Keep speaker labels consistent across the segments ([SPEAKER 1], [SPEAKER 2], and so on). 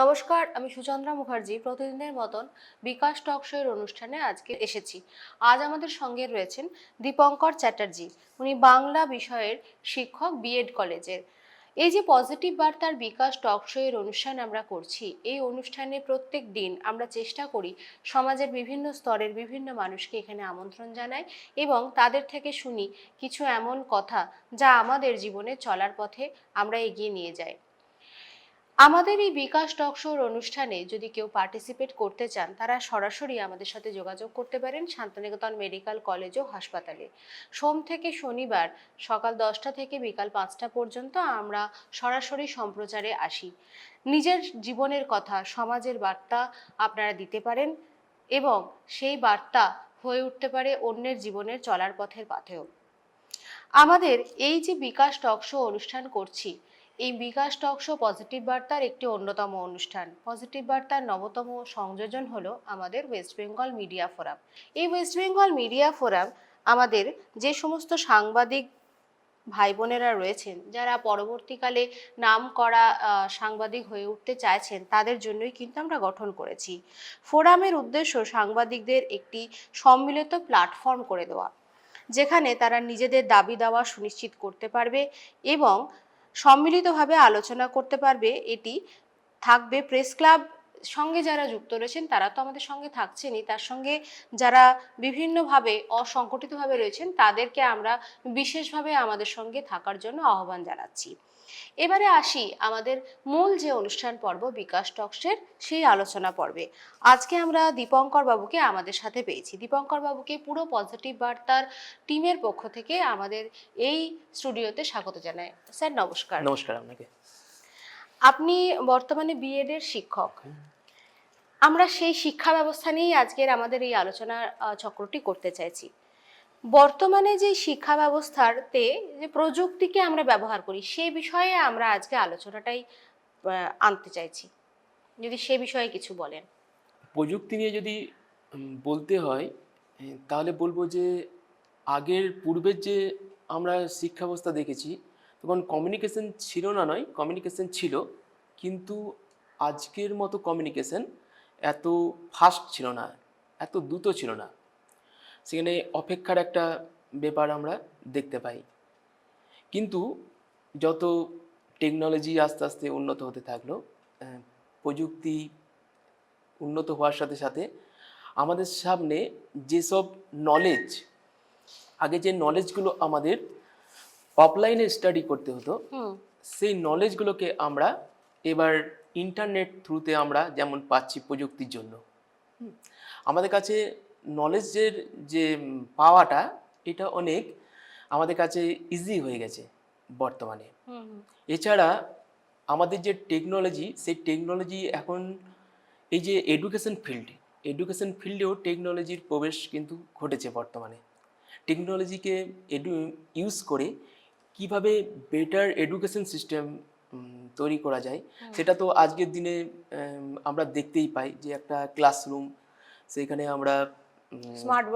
[SPEAKER 1] নমস্কার, আমি সুচন্দ্রা মুখার্জি। প্রতিদিনের মতন বিকাশ টক শোয়ের অনুষ্ঠানে আজকে এসেছি। আজ আমাদের সঙ্গে রয়েছেন দীপঙ্কর চ্যাটার্জি। উনি বাংলা বিষয়ের শিক্ষক, বিএড কলেজের। এই যে পজিটিভ বার্তার বিকাশ টক শোয়ের অনুষ্ঠান আমরা করছি, এই অনুষ্ঠানে প্রত্যেক দিন আমরা চেষ্টা করি সমাজের বিভিন্ন স্তরের বিভিন্ন মানুষকে এখানে আমন্ত্রণ জানাই এবং তাদের থেকে শুনি কিছু এমন কথা যা আমাদের জীবনে চলার পথে আমরা এগিয়ে নিয়ে যাই। আমাদের এই বিকাশ টক শোর অনুষ্ঠানে যদি কেউ পার্টিসিপেট করতে চান, তারা সরাসরি আমাদের সাথে যোগাযোগ করতে পারেন শান্তিনিকেতন মেডিকেল কলেজ ও হাসপাতালে। সোম থেকে শনিবার সকাল 10টা থেকে বিকাল 5টা পর্যন্ত আমরা সরাসরি সম্প্রচারে আসি। নিজের জীবনের কথা, সমাজের বার্তা আপনারা দিতে পারেন এবং সেই বার্তা হয়ে উঠতে পারে অন্যের জীবনের চলার পথের পাথেয়। আমাদের এই যে বিকাশ টক শো অনুষ্ঠান করছি, এই বিকাশ টক শো পজিটিভ বার্তার একটি অন্যতম অনুষ্ঠান। পজিটিভ বার্তার নবতম সংযোজন হলো আমাদের ওয়েস্ট বেঙ্গল মিডিয়া ফোরাম। এই ওয়েস্ট বেঙ্গল মিডিয়া ফোরাম আমাদের যে সমস্ত সাংবাদিক ভাই বোনেরা রয়েছেন, যারা পরবর্তীকালে নাম করা সাংবাদিক হয়ে উঠতে চাইছেন, তাদের জন্যই কিন্তু আমরা গঠন করেছি। ফোরামের উদ্দেশ্য সাংবাদিকদের একটি সম্মিলিত প্ল্যাটফর্ম করে দেওয়া, যেখানে তারা নিজেদের দাবি দাওয়া সুনিশ্চিত করতে পারবে এবং সম্মিলিতভাবে আলোচনা করতে পারবে। এটি থাকবে প্রেস ক্লাব সঙ্গে যারা যুক্ত রয়েছেন তারা তো আমাদের সঙ্গে থাকছেনই, তার সঙ্গে যারা বিভিন্নভাবে অসংগঠিতভাবে রয়েছেন তাদেরকে আমরা বিশেষভাবে আমাদের সঙ্গে থাকার জন্য আহ্বান জানাচ্ছি। এবারে আসি আমাদের মূল যে অনুষ্ঠান পর্ব বিকাশ টকসের সেই আলোচনা পর্বে। আজকে আমরা দীপঙ্কর বাবুকে আমাদের সাথে পেয়েছি। দীপঙ্কর বাবুকে পুরো পজিটিভ বার্তার টিমের পক্ষ থেকে আমাদের এই স্টুডিওতে স্বাগত জানাই। স্যার নমস্কার।
[SPEAKER 2] নমস্কার আপনাকে।
[SPEAKER 1] আপনি বর্তমানে বিএড এর শিক্ষক। আমরা সেই শিক্ষা ব্যবস্থা নিয়েই আজকের আমাদের এই আলোচনা চক্রটি করতে চাইছি। বর্তমানে যে শিক্ষা ব্যবস্থাতে যে প্রযুক্তিকে আমরা ব্যবহার করি, সে বিষয়ে আমরা আজকে আলোচনাটাই আনতে চাইছি। যদি সে বিষয়ে কিছু বলেন।
[SPEAKER 2] প্রযুক্তি নিয়ে যদি বলতে হয় তাহলে বলবো যে আগের পূর্বের যে আমরা শিক্ষা ব্যবস্থা দেখেছি তখন কমিউনিকেশন ছিল না, নয় কমিউনিকেশন ছিল, কিন্তু আজকের মতো কমিউনিকেশন এত ফাস্ট ছিল না, এত দ্রুত ছিল না। সেখানে অপেক্ষার একটা ব্যাপার আমরা দেখতে পাই। কিন্তু যত টেকনোলজি আস্তে আস্তে উন্নত হতে থাকলো, প্রযুক্তি উন্নত হওয়ার সাথে সাথে আমাদের সামনে যেসব নলেজ, আগে যে নলেজগুলো আমাদের অফলাইনে স্টাডি করতে হতো, সেই নলেজগুলোকে আমরা এবার ইন্টারনেট থ্রুতে আমরা যেমন পাচ্ছি প্রযুক্তির জন্য। আমাদের কাছে নলেজের যে পাওয়াটা, এটা অনেক আমাদের কাছে ইজি হয়ে গেছে বর্তমানে। এছাড়া আমাদের যে টেকনোলজি, সেই টেকনোলজি এখন এই যে এডুকেশন ফিল্ডেও টেকনোলজির প্রবেশ কিন্তু ঘটেছে বর্তমানে। টেকনোলজিকে ইউজ করে কিভাবে বেটার এডুকেশন সিস্টেম তৈরি করা যায়, সেটা তো আজকের দিনে আমরা দেখতেই পাই যে একটা ক্লাসরুম, সেখানে আমরা স্মার্ট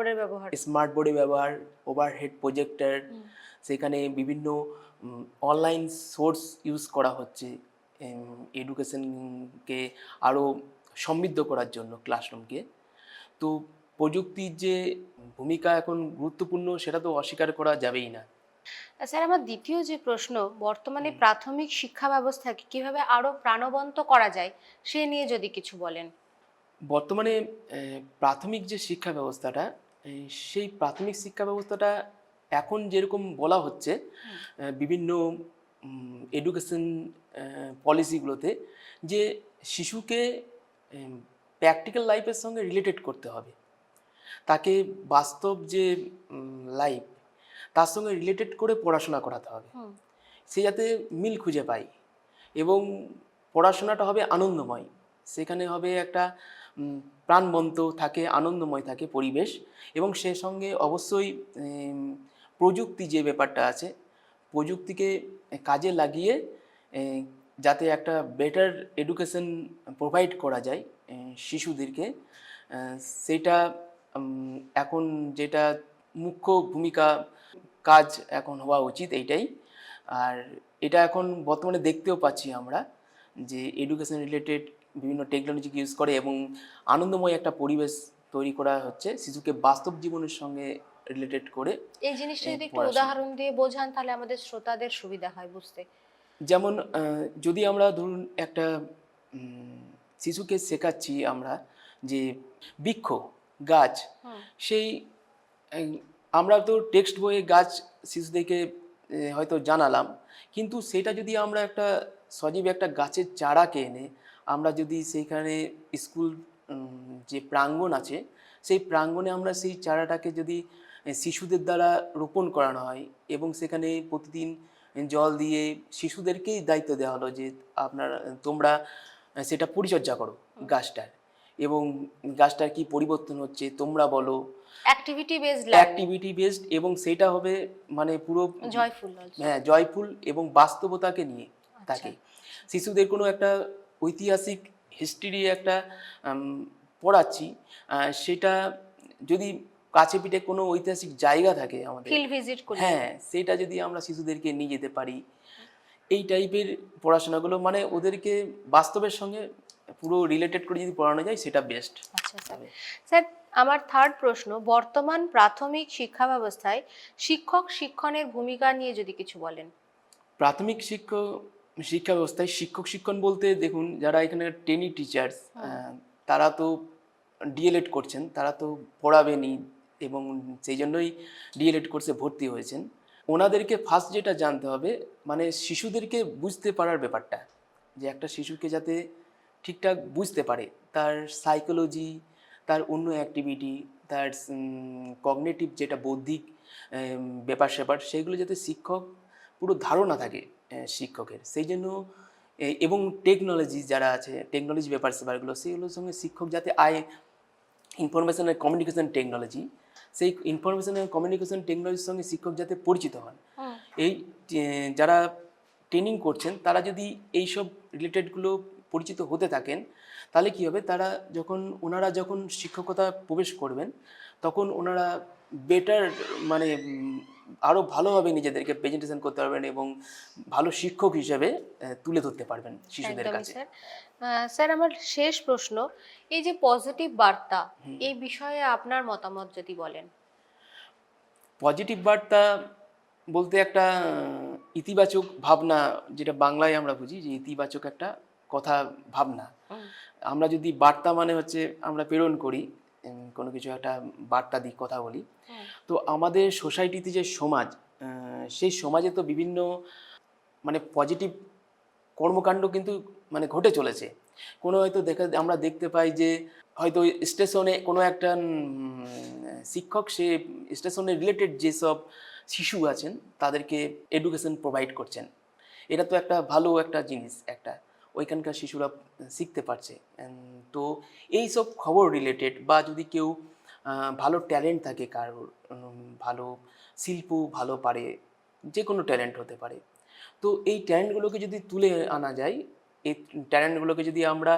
[SPEAKER 2] বোর্ডের ব্যবহার, ওভারহেড প্রজেক্টর, সেখানে বিভিন্ন অনলাইন সোর্স ইউজ করা হচ্ছে এডুকেশনকে আরও সমৃদ্ধ করার জন্য ক্লাসরুমকে। তো প্রযুক্তির যে ভূমিকা এখন গুরুত্বপূর্ণ, সেটা তো অস্বীকার করা যাবেই না।
[SPEAKER 1] স্যার, আমার দ্বিতীয় যে প্রশ্ন, বর্তমানে প্রাথমিক শিক্ষা ব্যবস্থাকে কিভাবে আরো প্রাণবন্ত করা যায় সে নিয়ে যদি কিছু বলেন।
[SPEAKER 2] বর্তমানে প্রাথমিক যে শিক্ষা ব্যবস্থাটা, সেই প্রাথমিক শিক্ষা ব্যবস্থাটা এখন যেরকম বলা হচ্ছে বিভিন্ন এডুকেশন পলিসিগুলোতে, যে শিশুকে প্র্যাকটিক্যাল লাইফের সঙ্গে রিলেটেড করতে হবে, তাকে বাস্তব যে লাইফ তার সঙ্গে রিলেটেড করে পড়াশোনা করাতে হবে। সে যাতে মিল খুঁজে পায় এবং পড়াশোনাটা হবে আনন্দময়, সেখানে হবে একটা প্রাণবন্ত থাকে, আনন্দময় থাকে পরিবেশ, এবং সে সঙ্গে অবশ্যই প্রযুক্তি যে ব্যাপারটা আছে, প্রযুক্তিকে কাজে লাগিয়ে যাতে একটা বেটার এডুকেশন প্রোভাইড করা যায় শিশুদেরকে, সেটা এখন যেটা মুখ্য ভূমিকা কাজ এখন হওয়া উচিত এইটাই। আর এটা এখন বর্তমানে দেখতেও পাচ্ছি আমরা যে এডুকেশন রিলেটেড বিভিন্ন টেকনোলজিকে ইউজ করে এবং আনন্দময় একটা পরিবেশ তৈরি করা হচ্ছে শিশুকে বাস্তব জীবনের সঙ্গে রিলেটেড করে।
[SPEAKER 1] এই জিনিসটা যদি একটু
[SPEAKER 2] পড়াশোনা
[SPEAKER 1] উদাহরণ দিয়ে বোঝান তাহলে আমাদের শ্রোতাদের সুবিধা হয় বুঝতে।
[SPEAKER 2] যেমন যদি আমরা ধরুন একটা উম, শিশুকে শেখাচ্ছি আমরা যে বৃক্ষ গাছ,
[SPEAKER 1] হুম।
[SPEAKER 2] সেই এই, আমরা তো টেক্সট বইয়ে গাছ শিশুদেরকে হয়তো জানালাম, কিন্তু সেটা যদি আমরা একটা সজীব একটা গাছের চারাকে এনে আমরা যদি সেইখানে স্কুল যে প্রাঙ্গণ আছে সেই প্রাঙ্গণে আমরা সেই চারাটাকে যদি শিশুদের দ্বারা রোপণ করানো হয় এবং সেখানে প্রতিদিন জল দিয়ে শিশুদেরকেই দায়িত্ব দেওয়া হলো যে তোমরা সেটা পরিচর্যা করো গাছটার, এবং গাছটার কি পরিবর্তন হচ্ছে তোমরা বলো,
[SPEAKER 1] activity based learning,
[SPEAKER 2] activity based, এবং সেটা হবে মানে পুরো
[SPEAKER 1] জয়ফুল অলসো।
[SPEAKER 2] হ্যাঁ জয়ফুল এবং বাস্তবতাকে নিয়ে
[SPEAKER 1] আচ্ছা।
[SPEAKER 2] থাকে। শিশুদের কোনো একটা ঐতিহাসিক হিস্ট্রি একটা পড়াচ্ছি, সেটা যদি কাছে পিঠে কোনো ঐতিহাসিক জায়গা থাকে আমাদের,
[SPEAKER 1] ফিল্ড ভিজিট করি।
[SPEAKER 2] হ্যাঁ সেটা যদি আমরা শিশুদেরকে নিয়ে যেতে পারি, এই টাইপের পড়াশোনাগুলো মানে ওদেরকে বাস্তবের সঙ্গে পুরো রিলেটেড করে যদি পড়ানো যায় সেটা বেস্ট।
[SPEAKER 1] আচ্ছা স্যার। স্যার আমার থার্ড প্রশ্ন, বর্তমান প্রাথমিক শিক্ষা ব্যবস্থায় শিক্ষক শিক্ষণের ভূমিকা নিয়ে যদি কিছু বলেন।
[SPEAKER 2] প্রাথমিক শিক্ষা ব্যবস্থায় শিক্ষক শিক্ষণ বলতে দেখুন যারা এখানে ট্রেনি টিচার্স তারা তো ডিএলএড করছেন, তারা তো পড়াবেনই এবং সেই জন্যই ডিএলএড কোর্সে ভর্তি হয়েছেন। ওনাদেরকে ফার্স্ট যেটা জানতে হবে মানে শিশুদেরকে বুঝতে পারার ব্যাপারটা, যে একটা শিশুকে যাতে ঠিকঠাক বুঝতে পারে তার সাইকোলজি, তার অন্য অ্যাক্টিভিটি, তার কগনিটিভ যেটা বৌদ্ধিক ব্যাপার স্যাপার সেগুলো যাতে শিক্ষক পুরো ধারণা থাকে শিক্ষকের, সেই জন্য এবং টেকনোলজি যারা আছে টেকনোলজি ব্যাপার স্যাপারগুলো সেগুলোর সঙ্গে শিক্ষক যাতে ইনফরমেশন অ্যান্ড কমিউনিকেশন টেকনোলজি, সেই ইনফরমেশন অ্যান্ড কমিউনিকেশন টেকনোলজির সঙ্গে শিক্ষক যাতে পরিচিত হন। এই যারা ট্রেনিং করছেন তারা যদি এইসব রিলেটেডগুলো পরিচিত হতে থাকেন তাহলে কী হবে, তারা ওনারা যখন শিক্ষকতা প্রবেশ করবেন তখন ওনারা বেটার মানে আরও ভালোভাবে নিজেদেরকে প্রেজেন্টেশন করতে পারবেন এবং ভালো শিক্ষক হিসেবে তুলে ধরতে পারবেন শিশুদের
[SPEAKER 1] একদমই
[SPEAKER 2] কাছে।
[SPEAKER 1] স্যার। স্যার আমার শেষ প্রশ্ন, এই যে পজিটিভ বার্তা, এই বিষয়ে আপনার মতামত যদি বলেন।
[SPEAKER 2] পজিটিভ বার্তা বলতে একটা ইতিবাচক ভাবনা, যেটা বাংলায় আমরা বুঝি যে ইতিবাচক একটা কথা ভাবনা। আমরা যদি বার্তা মানে হচ্ছে আমরা প্রেরণ করি কোনো কিছু একটা বার্তা দিই কথা বলি, তো আমাদের সোসাইটিতে যে সমাজ সেই সমাজে তো বিভিন্ন মানে পজিটিভ কর্মকাণ্ড কিন্তু মানে ঘটে চলেছে। কোনো হয়তো আমরা দেখতে পাই যে হয়তো স্টেশনে কোনো একটা শিক্ষক সে স্টেশনে রিলেটেড যেসব শিশু আছেন তাদেরকে এডুকেশন প্রোভাইড করছেন, এটা তো একটা ভালো একটা জিনিস, একটা ওইখানকার শিশুরা শিখতে পারছে। তো এই সব খবর রিলেটেড বা যদি কেউ ভালো ট্যালেন্ট থাকে কারোর, ভালো শিল্প ভালো পারে, যে কোনো ট্যালেন্ট হতে পারে, তো এই ট্যালেন্টগুলোকে যদি তুলে আনা যায়, এই ট্যালেন্টগুলোকে যদি আমরা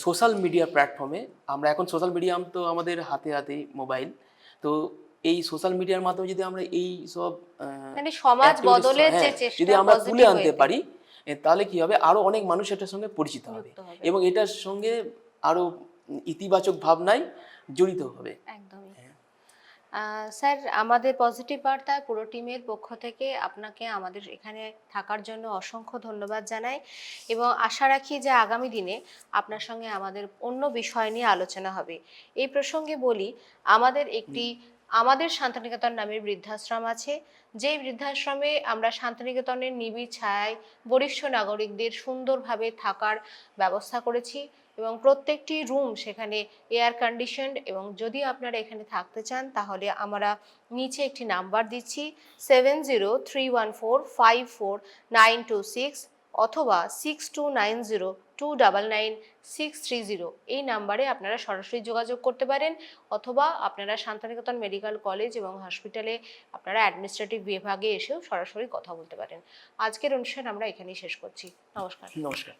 [SPEAKER 2] সোশ্যাল মিডিয়া প্ল্যাটফর্মে, আমরা এখন সোশ্যাল মিডিয়া তো আমাদের হাতে হাতেই মোবাইল, তো এই সোশ্যাল মিডিয়ার মাধ্যমে যদি আমরা এই সব
[SPEAKER 1] মানে সমাজ বদলের যে চেষ্টা
[SPEAKER 2] যদি আমরা তুলে
[SPEAKER 1] পজিটিভ
[SPEAKER 2] আনতে পারি তাহলে কি হবে, আরো অনেক মানুষ এটার সঙ্গে পরিচিত হবে এবং এটার সঙ্গে আরো ইতিবাচক ভাবনায় জড়িত হবে।
[SPEAKER 1] একদমই। স্যার আমাদের পজিটিভ বার্তা পুরো টিমের পক্ষ থেকে আপনাকে আমাদের এখানে থাকার জন্য অসংখ্য ধন্যবাদ জানাই এবং আশা রাখি যে আগামী দিনে আপনার সঙ্গে আমাদের অন্য বিষয় নিয়ে আলোচনা হবে। এই প্রসঙ্গে বলি, আমাদের শান্তিনিকেতন নামের বৃদ্ধাশ্রম আছে, যেই বৃদ্ধাশ্রমে আমরা শান্তিনিকেতনের নিবিড় ছায়ায় বরিষ্ঠ নাগরিকদের সুন্দরভাবে থাকার ব্যবস্থা করেছি এবং প্রত্যেকটি রুম সেখানে এয়ার কন্ডিশনড, এবং যদি আপনারা এখানে থাকতে চান তাহলে আমরা নিচে একটি নাম্বার দিচ্ছি 7031454926 অথবা 6290299630, এই নাম্বারে আপনারা সরাসরি যোগাযোগ করতে পারেন অথবা আপনারা শান্তিনিকেতন মেডিকেল কলেজ এবং হসপিটালে আপনারা অ্যাডমিনিস্ট্রেটিভ বিভাগে এসেও সরাসরি কথা বলতে পারেন। আজকের অনুষ্ঠান আমরা এখানেই শেষ করছি। নমস্কার।
[SPEAKER 2] নমস্কার।